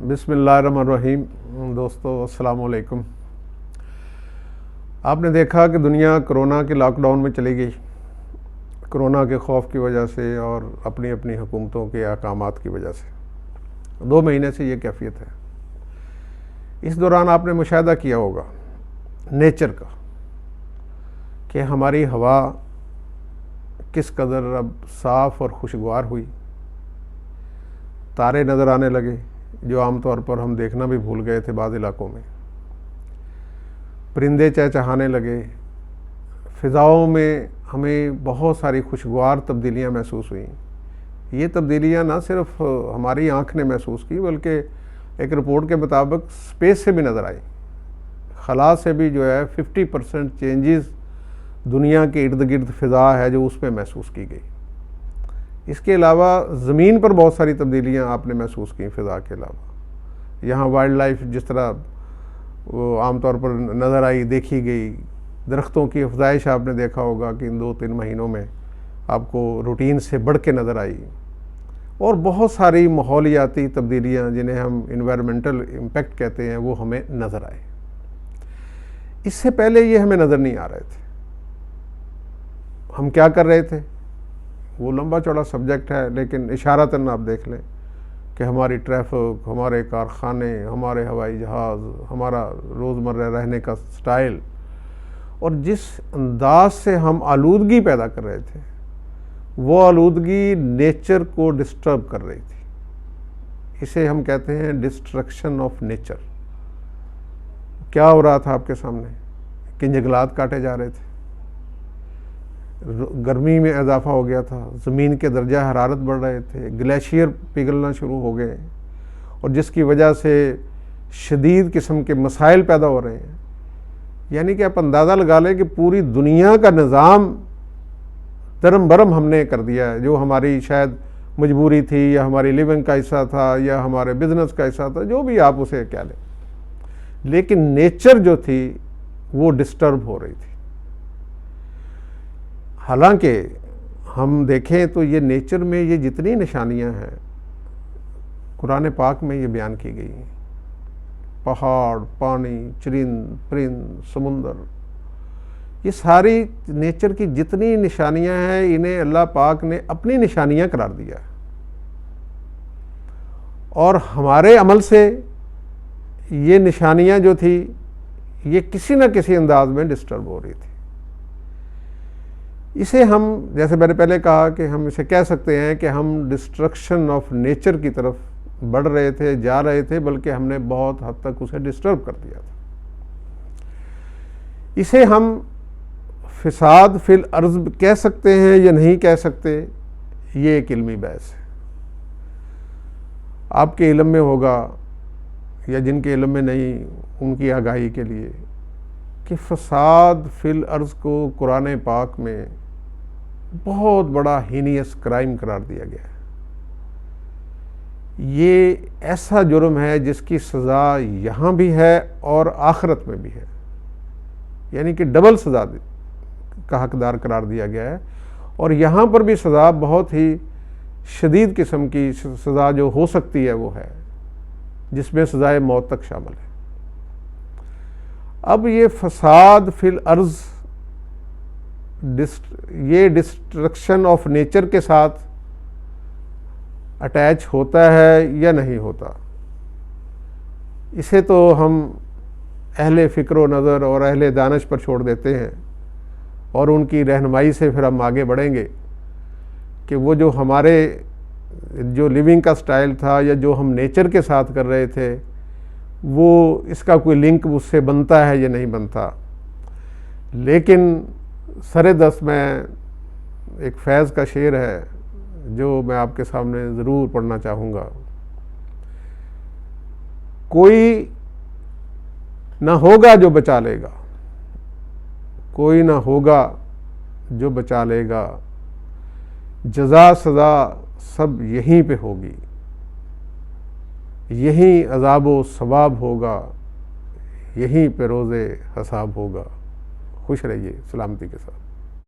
بسم اللہ الرحمن الرحیم۔ دوستو السلام علیکم۔ آپ نے دیکھا کہ دنیا کرونا کے لاک ڈاؤن میں چلی گئی، کرونا کے خوف کی وجہ سے اور اپنی اپنی حکومتوں کے احکامات کی وجہ سے 2 مہینے سے یہ کیفیت ہے۔ اس دوران آپ نے مشاہدہ کیا ہوگا نیچر کا کہ ہماری ہوا کس قدر اب صاف اور خوشگوار ہوئی، تارے نظر آنے لگے جو عام طور پر ہم دیکھنا بھی بھول گئے تھے بعض علاقوں میں، پرندے چہچہانے لگے، فضاؤں میں ہمیں بہت ساری خوشگوار تبدیلیاں محسوس ہوئیں۔ یہ تبدیلیاں نہ صرف ہماری آنکھ نے محسوس کی بلکہ ایک رپورٹ کے مطابق اسپیس سے بھی نظر آئی، خلا سے بھی جو ہے 50% چینجز دنیا کے ارد گرد فضا ہے جو اس میں محسوس کی گئی۔ اس کے علاوہ زمین پر بہت ساری تبدیلیاں آپ نے محسوس کی فضا کے علاوہ۔ یہاں وائلڈ لائف جس طرح وہ عام طور پر نظر آئی، دیکھی گئی، درختوں کی افزائش آپ نے دیکھا ہوگا کہ ان 2-3 مہینوں میں آپ کو روٹین سے بڑھ کے نظر آئی، اور بہت ساری ماحولیاتی تبدیلیاں جنہیں ہم انوائرمنٹل امپیکٹ کہتے ہیں وہ ہمیں نظر آئے۔ اس سے پہلے یہ ہمیں نظر نہیں آ رہے تھے۔ ہم کیا کر رہے تھے وہ لمبا چوڑا سبجیکٹ ہے، لیکن اشارتاً آپ دیکھ لیں کہ ہماری ٹریفک، ہمارے کارخانے، ہمارے ہوائی جہاز، ہمارا روزمرہ رہنے کا سٹائل، اور جس انداز سے ہم آلودگی پیدا کر رہے تھے وہ آلودگی نیچر کو ڈسٹرب کر رہی تھی۔ اسے ہم کہتے ہیں ڈسٹرکشن آف نیچر۔ کیا ہو رہا تھا آپ کے سامنے کہ جنگلات کاٹے جا رہے تھے، گرمی میں اضافہ ہو گیا تھا، زمین کے درجہ حرارت بڑھ رہے تھے، گلیشیئر پگھلنا شروع ہو گئے، اور جس کی وجہ سے شدید قسم کے مسائل پیدا ہو رہے ہیں۔ یعنی کہ آپ اندازہ لگا لیں کہ پوری دنیا کا نظام درم برم ہم نے کر دیا ہے، جو ہماری شاید مجبوری تھی یا ہماری لیونگ کا حصہ تھا یا ہمارے بزنس کا حصہ تھا، جو بھی آپ اسے کہہ لیں، لیکن نیچر جو تھی وہ ڈسٹرب ہو رہی تھی۔ حالانکہ ہم دیکھیں تو یہ نیچر میں یہ جتنی نشانیاں ہیں قرآن پاک میں یہ بیان کی گئی ہیں، پہاڑ، پانی، چرند پرند، سمندر، یہ ساری نیچر کی جتنی نشانیاں ہیں انہیں اللہ پاک نے اپنی نشانیاں قرار دیا ہے، اور ہمارے عمل سے یہ نشانیاں جو تھی یہ کسی نہ کسی انداز میں ڈسٹرب ہو رہی تھی۔ اسے ہم، جیسے میں نے پہلے کہا کہ ہم اسے کہہ سکتے ہیں کہ ہم ڈسٹرکشن آف نیچر کی طرف بڑھ رہے تھے، جا رہے تھے، بلکہ ہم نے بہت حد تک اسے ڈسٹرب کر دیا تھا۔ اسے ہم فساد فی الارض کہہ سکتے ہیں یا نہیں کہہ سکتے، یہ ایک علمی بحث ہے۔ آپ کے علم میں ہوگا یا جن کے علم میں نہیں ان کی آگاہی کے لیے کہ فساد فی الارض کو قرآن پاک میں بہت بڑا ہینیس کرائم قرار دیا گیا ہے۔ یہ ایسا جرم ہے جس کی سزا یہاں بھی ہے اور آخرت میں بھی ہے، یعنی کہ ڈبل سزا کا حقدار قرار دیا گیا ہے، اور یہاں پر بھی سزا بہت ہی شدید قسم کی سزا جو ہو سکتی ہے وہ ہے، جس میں سزائے موت تک شامل ہے۔ اب یہ فساد فی الارض یہ ڈسٹرکشن آف نیچر کے ساتھ اٹیچ ہوتا ہے یا نہیں ہوتا، اسے تو ہم اہل فکر و نظر اور اہل دانش پر چھوڑ دیتے ہیں، اور ان کی رہنمائی سے پھر ہم آگے بڑھیں گے کہ وہ جو ہمارے جو لیونگ کا سٹائل تھا یا جو ہم نیچر کے ساتھ کر رہے تھے وہ اس کا کوئی لنک اس سے بنتا ہے یا نہیں بنتا۔ لیکن سر دست میں ایک فیض کا شعر ہے جو میں آپ کے سامنے ضرور پڑھنا چاہوں گا۔ کوئی نہ ہوگا جو بچا لے گا، کوئی نہ ہوگا جو بچا لے گا، جزا سزا سب یہیں پہ ہوگی، یہیں عذاب و ثواب ہوگا، یہیں پہ روز حساب ہوگا۔ خوش رہیے سلامتی کے ساتھ۔